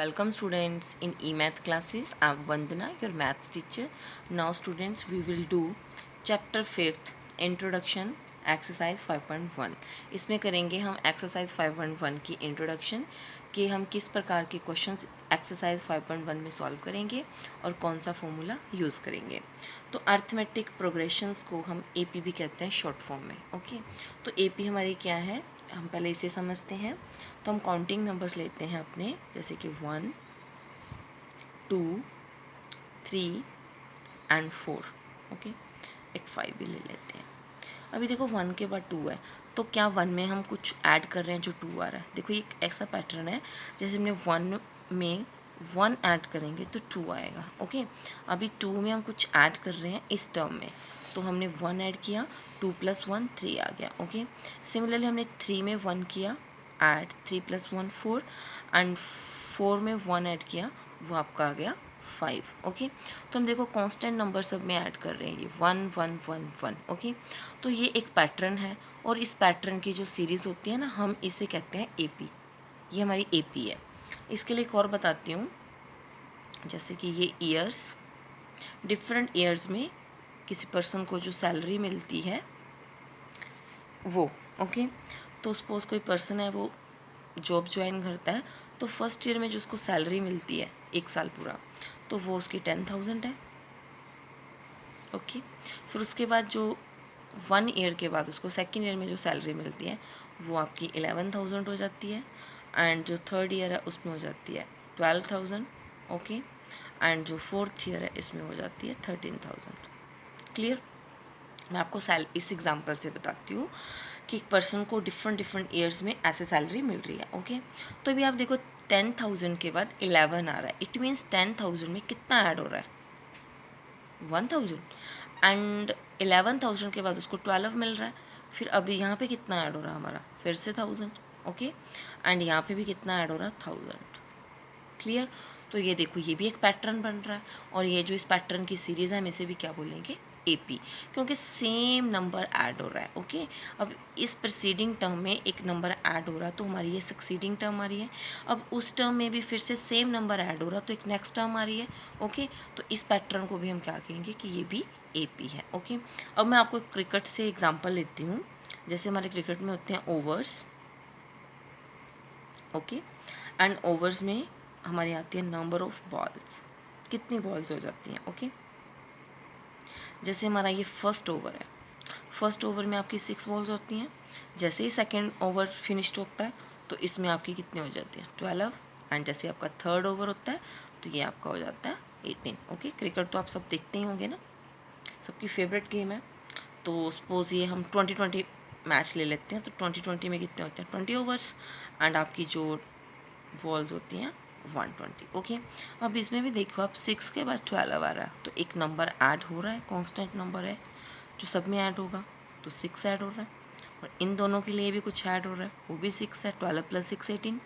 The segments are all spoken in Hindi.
Welcome students in e-math classes. I am Vandana, your maths teacher. Now students, we will do chapter 5th introduction exercise 5.1. इसमें करेंगे हम exercise 5.1 की introduction कि हम किस प्रकार के क्वेश्चंस एक्सरसाइज 5.1 में सॉल्व करेंगे और कौन सा फॉर्मूला यूज़ करेंगे। तो अर्थमेटिक प्रोग्रेशंस को हम एपी भी कहते हैं शॉर्ट फॉर्म में। ओके, तो एपी हमारी क्या है, हम पहले इसे समझते हैं। तो हम काउंटिंग नंबर्स लेते हैं अपने, जैसे कि 1, 2, 3 एंड 4। ओके, एक 5 भी ले लेते हैं। अभी देखो 1 के बाद 2 है, तो क्या 1 में हम कुछ ऐड कर रहे हैं जो 2 आ रहा है। देखो ये एक ऐसा पैटर्न है, जैसे हमने 1 में 1 ऐड करेंगे तो 2 आएगा। ओके, अभी 2 में हम कुछ ऐड कर रहे हैं इस टर्म में, तो हमने 1 ऐड किया, 2 + 1 3 आ गया। ओके, सिमिलरली हमने 3 में 1 किया, ऐड 3 + 1 4, एंड 4 में 1 ऐड किया, वो आपका आ गया 5। ओके, तो हम देखो कांस्टेंट नंबर सब में ऐड कर रहे हैं, ये 1 1 1 1। ओके, तो ये एक पैटर्न है, और इस पैटर्न की जो सीरीज़ होती है ना, हम इसे कहते हैं एपी। ये हमारी एपी है। इसके लिए एक और बताती हूँ, जैसे कि ये ईयर्स, डिफरेंट ईयर्स में किसी पर्सन को जो सैलरी मिलती है वो। ओके, तो सपोज़ कोई पर्सन है, वो जॉब ज्वाइन करता है, तो फर्स्ट ईयर में जो उसको सैलरी मिलती है 1 साल पूरा, तो वो उसकी 10,000 है। ओके, फिर उसके बाद जो 1 ईयर के बाद उसको सेकेंड ईयर में जो सैलरी मिलती है वो आपकी 11,000 हो जाती है, एंड जो थर्ड ईयर है उसमें हो जाती है 12,000। ओके, एंड जो फोर्थ ईयर है इसमें हो जाती है 13,000। क्लियर। मैं आपको इस एग्जांपल से बताती हूँ कि एक पर्सन को डिफरेंट डिफरेंट ईयर्स में ऐसे सैलरी मिल रही है। ओके, तो अभी आप देखो 10,000 के बाद 11 आ रहा है, इट मीन्स 10,000 में कितना ऐड हो रहा है, 1,000, एंड 11,000 के बाद उसको 12 मिल रहा है। फिर अभी यहाँ पे कितना ऐड हो रहा है हमारा, फिर से 1,000। ओके, एंड यहाँ पे भी कितना ऐड हो रहा है, 1,000। क्लियर। तो ये देखो, ये भी एक पैटर्न बन रहा है, और ये जो इस पैटर्न की सीरीज़ है हम इसे भी क्या बोलेंगे, एपी, क्योंकि सेम नंबर ऐड हो रहा है। ओके, अब इस प्रीसीडिंग टर्म में एक नंबर ऐड हो रहा है, तो हमारी ये सक्सीडिंग टर्म आ रही है। अब उस टर्म में भी फिर से सेम नंबर ऐड हो रहा है, तो एक नेक्स्ट टर्म आ रही है। ओके, तो इस पैटर्न को भी हम क्या कहेंगे कि ये भी एपी है। ओके, अब मैं आपको क्रिकेट से एग्जाम्पल लेती हूँ। जैसे हमारे क्रिकेट में होते हैं ओवर्स। ओके, एंड ओवर्स में हमारी आती है नंबर ऑफ बॉल्स, कितनी बॉल्स हो जाती हैं। ओके, जैसे हमारा ये फर्स्ट ओवर है, फर्स्ट ओवर में आपकी 6 बॉल्स होती हैं। जैसे ही सेकेंड ओवर फिनिश्ड होता है तो इसमें आपकी कितनी हो जाती है, 12, एंड जैसे आपका थर्ड ओवर होता है तो ये आपका हो जाता है 18। ओके, क्रिकेट तो आप सब देखते ही होंगे ना, सबकी फेवरेट गेम है। तो सपोज़ ये हम 20-20 मैच ले लेते हैं, तो 20-20 में कितने होते हैं, 20 ओवर्स, एंड आपकी जो बॉल्स होती हैं 120। ओके, अब इसमें भी देखो आप 6 के बाद 12 आ रहा है, तो एक नंबर ऐड हो रहा है, कांस्टेंट नंबर है जो सब में ऐड होगा, तो 6 ऐड हो रहा है। और इन दोनों के लिए भी कुछ ऐड हो रहा है, वो भी 6 है, 12 + 6 18,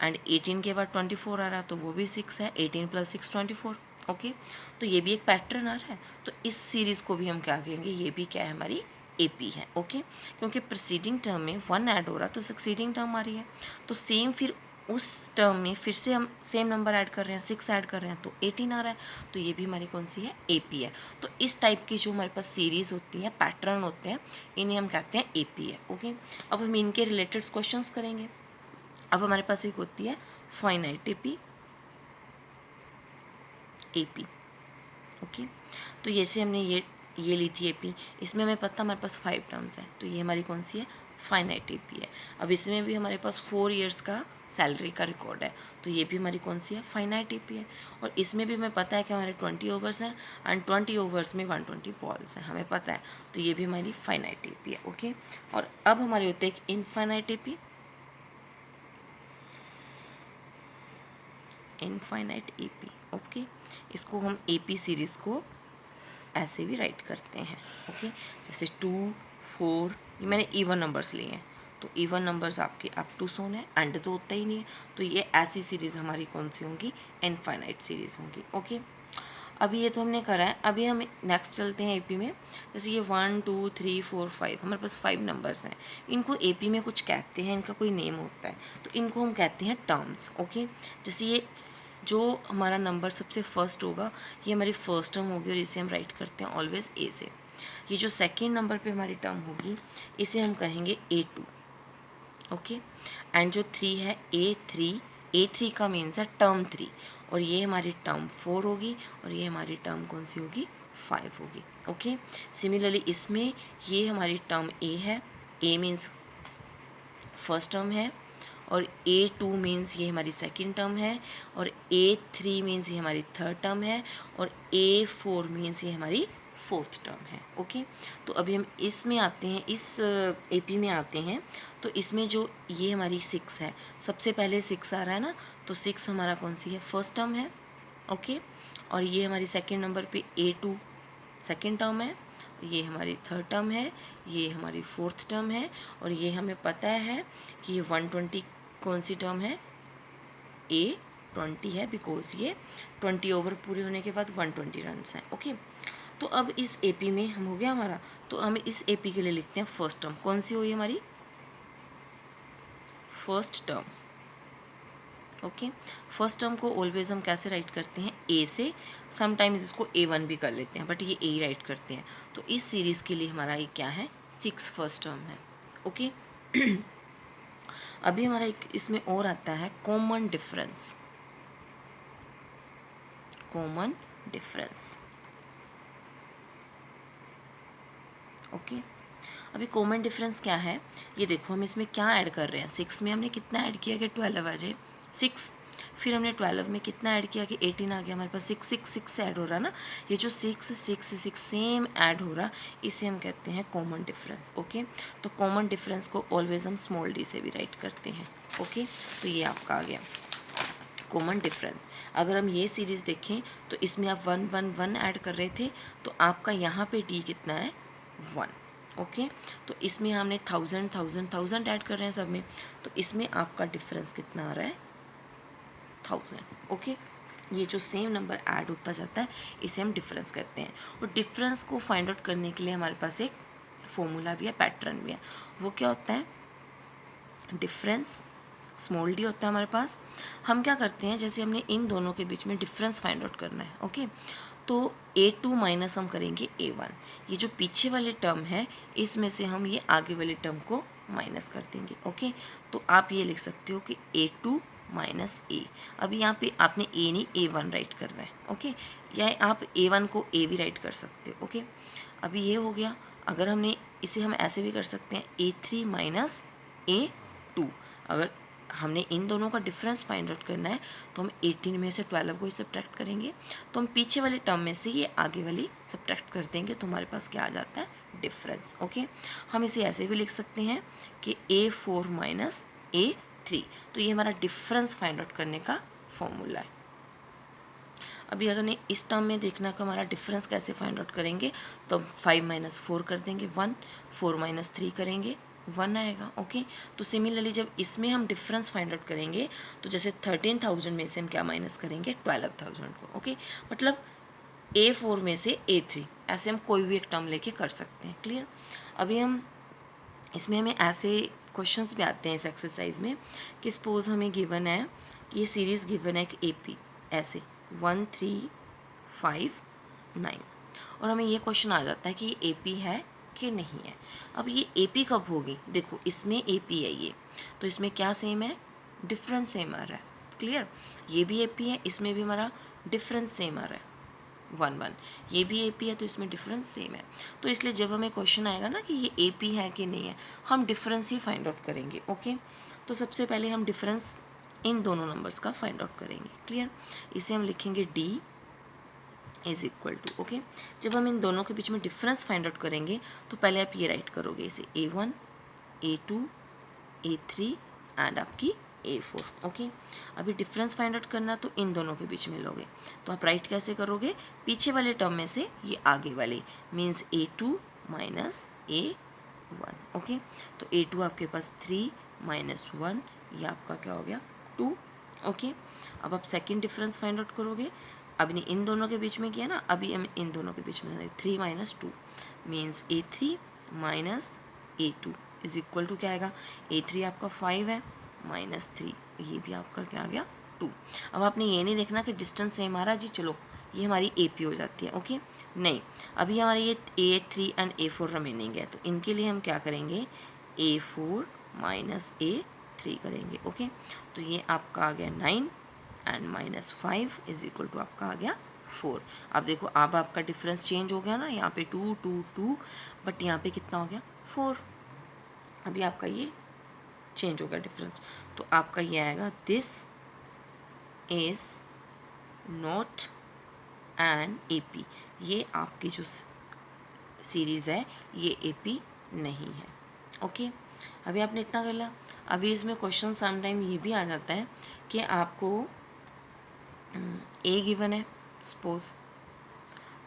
एंड 18 के बाद 24 आ रहा है, तो वो भी 6 है, 18 + 6 24। ओके, तो ये भी एक पैटर्न आ रहा है, तो इस सीरीज़ को भी हम क्या कहेंगे, ये भी क्या है, हमारी एपी है। ओके, क्योंकि प्रीसीडिंग टर्म में 1 ऐड हो रहा है तो सक्सीडिंग टर्म आ रही है, तो सेम फिर उस टर्म में फिर से हम सेम नंबर ऐड कर रहे हैं, 6 ऐड कर रहे हैं, तो 18 आ रहा है, तो ये भी हमारी कौन सी है, एपी है। तो इस टाइप की जो हमारे पास सीरीज़ होती हैं, पैटर्न होते हैं, इन्हें हम कहते हैं एपी है। ओके, अब हम इनके रिलेटेड क्वेश्चंस करेंगे। अब हमारे पास एक होती है फाइनाइट एपी, एपी। ओके, तो जैसे हमने ये ली थी एपी, इसमें हमें पता हमारे पास 5 टर्म्स है, तो ये हमारी कौन सी है, फाइनाइट एपी है। अब इसमें भी हमारे पास 4 ईयर्स का सैलरी का रिकॉर्ड है, तो ये भी हमारी कौन सी है, फाइनाइट एपी है। और इसमें भी हमें पता है कि हमारे 20 ओवर्स हैं, एंड 20 ओवर्स में 120 बॉल्स हैं, हमें पता है, तो ये भी हमारी फाइनाइट एपी है। ओके, और अब हमारी होती है एक infinite AP, infinite AP. Okay, इसको हम एपी सीरीज़ को ऐसे भी राइट करते हैं। ओके, जैसे 2 4, ये मैंने इवन नंबर्स लिए हैं, तो इवन नंबर्स आपके अप टू सोन है, एंड तो होता ही नहीं है, तो ये ऐसी सीरीज़ हमारी कौन सी होंगी, इनफाइनाइट सीरीज़ होंगी। ओके, अभी ये तो हमने करा है, अभी हम नेक्स्ट चलते हैं एपी में। जैसे ये 1 2 3 4 5 हमारे पास 5 नंबर्स हैं। इनको एपी में कुछ कहते हैं, इनका कोई नेम होता है, तो इनको हम कहते हैं टर्म्स। ओके, जैसे ये जो हमारा नंबर सबसे फर्स्ट होगा ये हमारी फर्स्ट टर्म होगी और इसे हम राइट करते हैं ऑलवेज ए से। ये जो सेकेंड नंबर पे हमारी टर्म होगी इसे हम कहेंगे A2। ओके, एंड जो 3 है A3 का मीन्स है टर्म 3, और ये हमारी टर्म 4 होगी और ये हमारी टर्म कौन सी होगी, 5 होगी। ओके, सिमिलरली इसमें ये हमारी टर्म A है, A मीन्स फर्स्ट टर्म है, और A2 मीन्स ये हमारी सेकंड टर्म है, और A3 मीन्स ये हमारी थर्ड टर्म है, और A4 मीन्स ये हमारी फोर्थ टर्म है। ओके, तो अभी हम इसमें आते हैं, इस एपी में आते हैं। तो इसमें जो ये हमारी 6 है, सबसे पहले 6 आ रहा है ना, तो 6 हमारा कौन सी है, फर्स्ट टर्म है। ओके, और ये हमारी सेकंड नंबर पे A2 सेकंड टर्म है, ये हमारी थर्ड टर्म है, ये हमारी फोर्थ टर्म है, और ये हमें पता है कि ये 120 कौन सी टर्म है, A20 है, बिकॉज ये 20 ओवर पूरे होने के बाद 120 रन हैं। ओके, तो अब इस एपी में हम हो गया हमारा, तो हम इस एपी के लिए लिखते हैं फर्स्ट टर्म। कौन सी हुई हमारी first term. Okay, first term को ऑलवेज हम कैसे राइट करते हैं, ए से। समटाइम्स इसको A1 भी कर लेते हैं, बट ये A राइट करते हैं। तो इस सीरीज़ के लिए हमारा ये क्या है, 6 फर्स्ट टर्म है। ओके, अभी हमारा एक इसमें और आता है common difference. Common difference, okay, अभी कॉमन डिफरेंस क्या है, ये देखो हम इसमें क्या ऐड कर रहे हैं। 6 में हमने कितना ऐड किया कि 12 आ जाए 6, फिर हमने 12 में कितना ऐड किया कि 18 आ गया हमारे पास। 6 से ऐड हो रहा ना, ये जो 6 सेम ऐड हो रहा, इसे हम कहते हैं कॉमन डिफरेंस। ओके, तो कॉमन डिफरेंस को ऑलवेज हम स्मॉल डी से भी राइट करते हैं। ओके, तो ये आपका आ गया कॉमन डिफरेंस। अगर हम ये सीरीज़ देखें तो इसमें आप 1 1 1 ऐड कर रहे थे, तो आपका यहाँ पे डी कितना है, 1। ओके, तो इसमें हमने 1000 1000 1000 ऐड कर रहे हैं सब में, तो इसमें आपका डिफरेंस कितना आ रहा है, 1000। ओके, ये जो सेम नंबर ऐड होता जाता है इसे हम डिफरेंस कहते हैं। और डिफरेंस को फाइंड आउट करने के लिए हमारे पास एक फॉर्मूला भी है, पैटर्न भी है। वो क्या होता है, डिफरेंस स्मॉल डी होता है हमारे पास। हम क्या करते हैं, जैसे हमने इन दोनों के बीच में डिफरेंस फाइंड आउट करना है। ओके, तो A2 माइनस हम करेंगे A1। ये जो पीछे वाले टर्म है इसमें से हम ये आगे वाले टर्म को माइनस कर देंगे। ओके, तो आप ये लिख सकते हो कि A2 माइनस A। अभी यहाँ पे आपने A नहीं A1 राइट करना है। ओके, या आप A1 को A भी राइट कर सकते हो। ओके, अभी ये हो गया। अगर हमने इसे हम ऐसे भी कर सकते हैं A3 माइनस A2। अगर हमने इन दोनों का डिफरेंस फाइंड आउट करना है तो हम 18 में से 12 को ही सब्ट्रैक्ट करेंगे, तो हम पीछे वाले टर्म में से ये आगे वाली सब्ट्रैक्ट कर देंगे, तो हमारे पास क्या आ जाता है, डिफरेंस। ओके, हम इसे ऐसे भी लिख सकते हैं कि A4 माइनस A3। तो ये हमारा डिफरेंस फाइंड आउट करने का फॉर्मूला है। अभी अगर ने इस टर्म में देखना कि हमारा डिफरेंस कैसे फाइंड आउट करेंगे, तो 5 माइनस 4 कर देंगे 1, 4 माइनस 3 करेंगे 1 आएगा। ओके, तो सिमिलरली जब इसमें हम डिफरेंस फाइंड आउट करेंगे तो जैसे 13,000 में से हम क्या माइनस करेंगे, 12,000 को। ओके, मतलब A4 में से A3, ऐसे हम कोई भी एक टर्म लेके कर सकते हैं। क्लियर। अभी हम इसमें हमें ऐसे क्वेश्चंस भी आते हैं इस एक्सरसाइज में कि सपोज हमें गिवन है कि ये सीरीज़ गिवन है कि AP ऐसे 1 3 5 9, और हमें ये क्वेश्चन आ जाता है कि ये AP है कि नहीं है। अब ये AP कब होगी, देखो इसमें AP है ये, तो इसमें क्या सेम है, डिफरेंस सेम आ रहा है। क्लियर, ये भी AP है, इसमें भी हमारा डिफरेंस सेम आ रहा है 1 1, ये भी AP है तो इसमें डिफरेंस सेम है। तो इसलिए जब हमें क्वेश्चन आएगा ना कि ये AP है कि नहीं है, हम डिफरेंस ही फाइंड आउट करेंगे। ओके, तो सबसे पहले हम डिफरेंस इन दोनों नंबर्स का फाइंड आउट करेंगे। क्लियर, इसे हम लिखेंगे D is equal to, okay, जब हम इन दोनों के बीच में डिफरेंस फाइंड आउट करेंगे तो पहले आप ये राइट करोगे, इसे A1 A2 A3 एंड आपकी A4। ओके, अभी डिफरेंस फाइंड आउट करना तो इन दोनों के बीच में लोगे, तो आप राइट कैसे करोगे, पीछे वाले टर्म में से ये आगे वाले, means A2 minus A1। Okay, तो A2 आपके पास 3 माइनस 1, ये आपका क्या हो गया, 2। ओके, अब आप सेकेंड डिफरेंस फाइंड आउट करोगे, अभी इन दोनों के बीच में किया ना, अभी हम इन दोनों के बीच में 3 minus 2 means A3 minus A2 is equal to क्या आएगा, A3 आपका 5 है माइनस 3, ये भी आपका क्या आ गया 2। अब आपने ये नहीं देखना कि डिस्टेंस सेम आ रहा है जी, चलो ये हमारी AP हो जाती है, ओके नहीं, अभी हमारी ये A3 एंड A4 रिमेनिंग है, तो इनके लिए हम क्या करेंगे, A4 माइनस A3 करेंगे, ओके। तो ये आपका आ गया 9 and minus 5 is equal to आपका आ गया 4। अब देखो अब आपका डिफरेंस चेंज हो गया ना, यहाँ पे 2 2 2, बट यहाँ पे कितना हो गया 4। अभी आपका ये चेंज हो गया डिफरेंस, तो आपका ये आएगा this is not an AP। ये आपकी जो सीरीज़ है ये AP नहीं है, ओके। अभी आपने इतना कर लिया। अभी इसमें क्वेश्चन समटाइम ये भी आ जाता है कि आपको A गिवन है, सपोज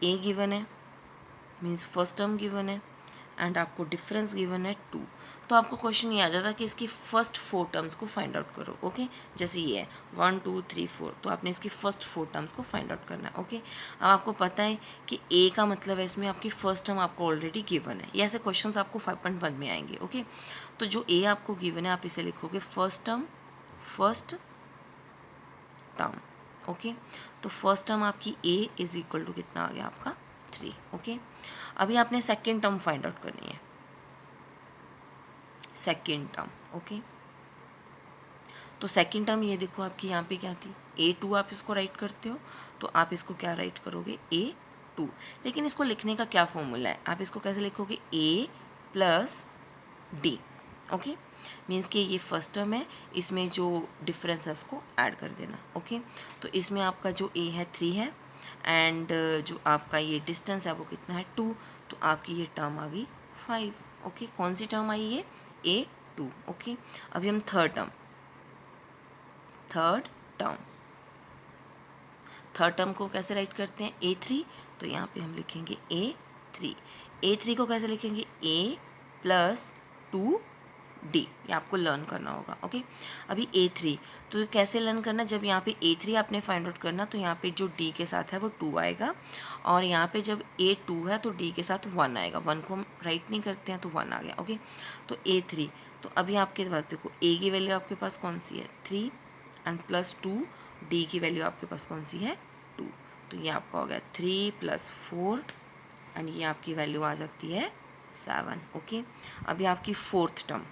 A गिवन है मीन्स फर्स्ट टर्म गिवन है एंड आपको डिफरेंस गिवन है 2, तो आपको क्वेश्चन ये आ जाता है कि इसकी फर्स्ट 4 टर्म्स को फाइंड आउट करो, ओके। जैसे ये है 1 2 3 4, तो आपने इसकी फर्स्ट 4 टर्म्स को फाइंड आउट करना है, ओके। अब आपको पता है कि A का मतलब है इसमें आपकी फर्स्ट टर्म आपको ऑलरेडी गिवन है, ये ऐसे क्वेश्चन आपको 5.1 में आएंगे, ओके। तो जो A आपको गिवन है आप इसे लिखोगे फर्स्ट टर्म, ओके। तो फर्स्ट टर्म आपकी A इज इक्वल टू कितना आ गया आपका 3, ओके। अभी आपने सेकेंड टर्म फाइंड आउट करनी है, सेकेंड टर्म, ओके। तो सेकेंड टर्म ये देखो आपकी यहाँ पे क्या थी, A2 आप इसको राइट करते हो, तो आप इसको क्या राइट करोगे A2, लेकिन इसको लिखने का क्या फॉर्मूला है, आप इसको कैसे लिखोगे A plus D, okay. Means कि ये फर्स्ट टर्म है, इसमें जो डिफरेंस है उसको ऐड कर देना, ओके। तो इसमें आपका जो A है 3 है एंड जो आपका ये डिस्टेंस है वो कितना है 2, तो आपकी ये टर्म आ गई 5, ओके। कौन सी टर्म आई ये A2, ओके। अभी हम थर्ड टर्म को कैसे राइट करते हैं A3, तो यहाँ पे हम लिखेंगे A3 को कैसे लिखेंगे A प्लस 2D, ये आपको लर्न करना होगा, ओके। अभी A3 तो कैसे लर्न करना, जब यहाँ पे A3 आपने फाइंड आउट करना तो यहाँ पे जो D के साथ है वो 2 आएगा, और यहाँ पे जब A2 है तो D के साथ 1 आएगा, 1 को हम राइट नहीं करते हैं तो 1 आ गया, ओके। तो A3, तो अभी आपके पास देखो A की वैल्यू आपके पास कौन सी है 3 एंड प्लस 2, D की वैल्यू आपके पास कौन सी है 2, तो ये आपका हो गया 3 प्लस 4 एंड ये आपकी वैल्यू आ जाती है 7, ओके। अभी आपकी फोर्थ टर्म,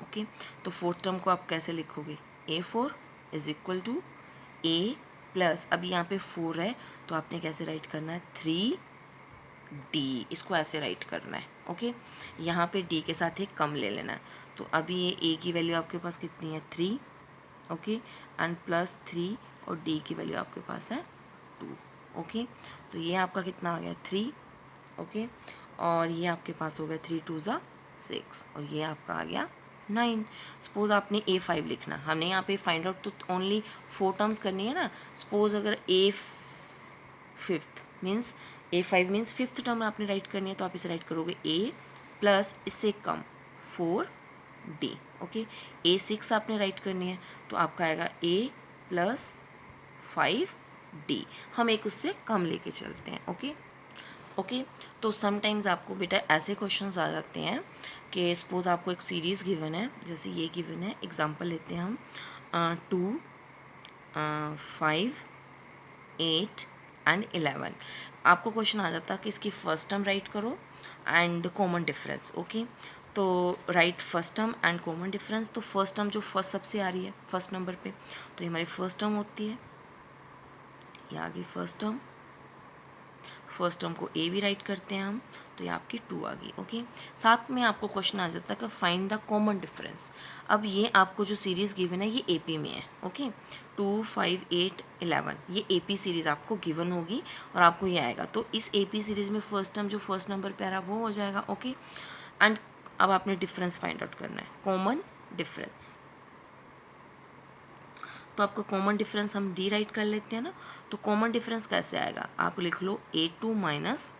ओके। तो फोर्थ टर्म को आप कैसे लिखोगे A4 is equal to A plus, अभी यहाँ पे 4 है तो आपने कैसे राइट करना है 3D, इसको ऐसे राइट करना है, ओके। यहाँ पे D के साथ एक कम ले लेना है, तो अभी ये A की वैल्यू आपके पास कितनी है 3, ओके, एंड प्लस 3 और D की वैल्यू आपके पास है 2, ओके। तो ये आपका कितना आ गया 3, ओके, और ये आपके पास हो गया 3 2 ज़ा 6 और ये आपका आ गया 9। सपोज आपने A5 लिखना, हमने यहाँ पे फाइंड आउट तो ओनली 4 टर्म्स करनी है ना। सपोज अगर fifth means A5 means fifth term आपने राइट करनी है, तो आप इसे राइट करोगे A प्लस इससे कम 4D, ओके। A6 आपने राइट करनी है तो आपका आएगा A प्लस 5D, हम एक उससे कम लेके चलते हैं, ओके। तो समटाइम्स आपको बेटा ऐसे क्वेश्चंस आ जाते हैं कि सपोज आपको एक सीरीज़ गिवन है, जैसे ये गिवन है, एग्जांपल लेते हैं हम 2 5 8 एंड 11। आपको क्वेश्चन आ जाता है कि इसकी फर्स्ट टर्म राइट करो एंड कॉमन डिफरेंस, ओके। तो right first term and common difference, तो फर्स्ट टर्म जो फर्स्ट सबसे आ रही है फर्स्ट नंबर पे, तो ये हमारी फर्स्ट टर्म होती है, ये आ गई फर्स्ट टर्म को A भी राइट करते हैं हम, तो ये आपकी 2 आ गई, ओके। साथ में आपको क्वेश्चन आ जाता है कि फाइंड द कॉमन डिफरेंस। अब ये आपको जो सीरीज़ गिवन है ये AP में है, ओके। 2 5 8 11 ये AP सीरीज़ आपको गिवन होगी और आपको ये आएगा, तो इस AP सीरीज़ में फर्स्ट टर्म जो फर्स्ट नंबर पे आ रहा है वो हो जाएगा, ओके। एंड अब आपने डिफरेंस फाइंड आउट करना है, कॉमन डिफरेंस। तो आपका कॉमन डिफरेंस हम D राइट कर लेते हैं ना, तो कॉमन डिफरेंस कैसे आएगा, आप लिख लो A2 माइनस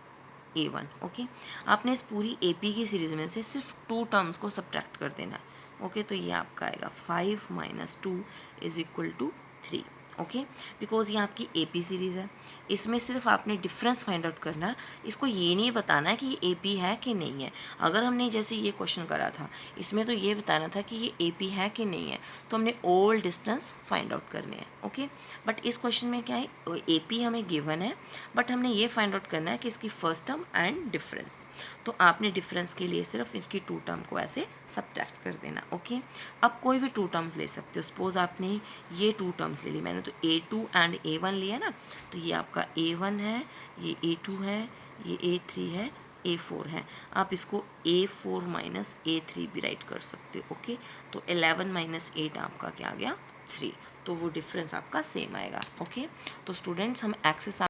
A1, ओके। आपने इस पूरी AP की सीरीज़ में से सिर्फ 2 टर्म्स को सब्ट्रैक्ट कर देना है, ओके। तो ये आपका आएगा 5 minus 2 is equal to 3, okay, because ये आपकी AP सीरीज़ है, इसमें सिर्फ आपने डिफरेंस फाइंड आउट करना है, इसको ये नहीं बताना है कि ये AP है कि नहीं है। अगर हमने जैसे ये क्वेश्चन करा था, इसमें तो ये बताना था कि ये AP है कि नहीं है, तो हमने ऑल डिस्टेंस फाइंड आउट करने हैं। ओके, बट इस क्वेश्चन में क्या है, AP हमें गिवन है, बट हमने ये फाइंड आउट करना है कि इसकी फर्स्ट टर्म एंड डिफरेंस। तो आपने डिफरेंस के लिए सिर्फ इसकी 2 टर्म को ऐसे सब्ट्रैक्ट कर देना। ओके, अब कोई भी 2 टर्म्स ले सकते हो। सपोज आपने ये 2 टर्म्स ले ली, मैंने तो A2 एंड A1 लिया ना, तो ये आपका A1 है, ये A2 है, ये A3 है, A4 है। आप इसको A4 माइनस A3 भी राइट कर सकते हो। ओके, तो 11 माइनस 8 आपका क्या आ गया, 3। तो वो डिफरेंस आपका सेम आएगा। ओके, तो स्टूडेंट्स हम एक्सेस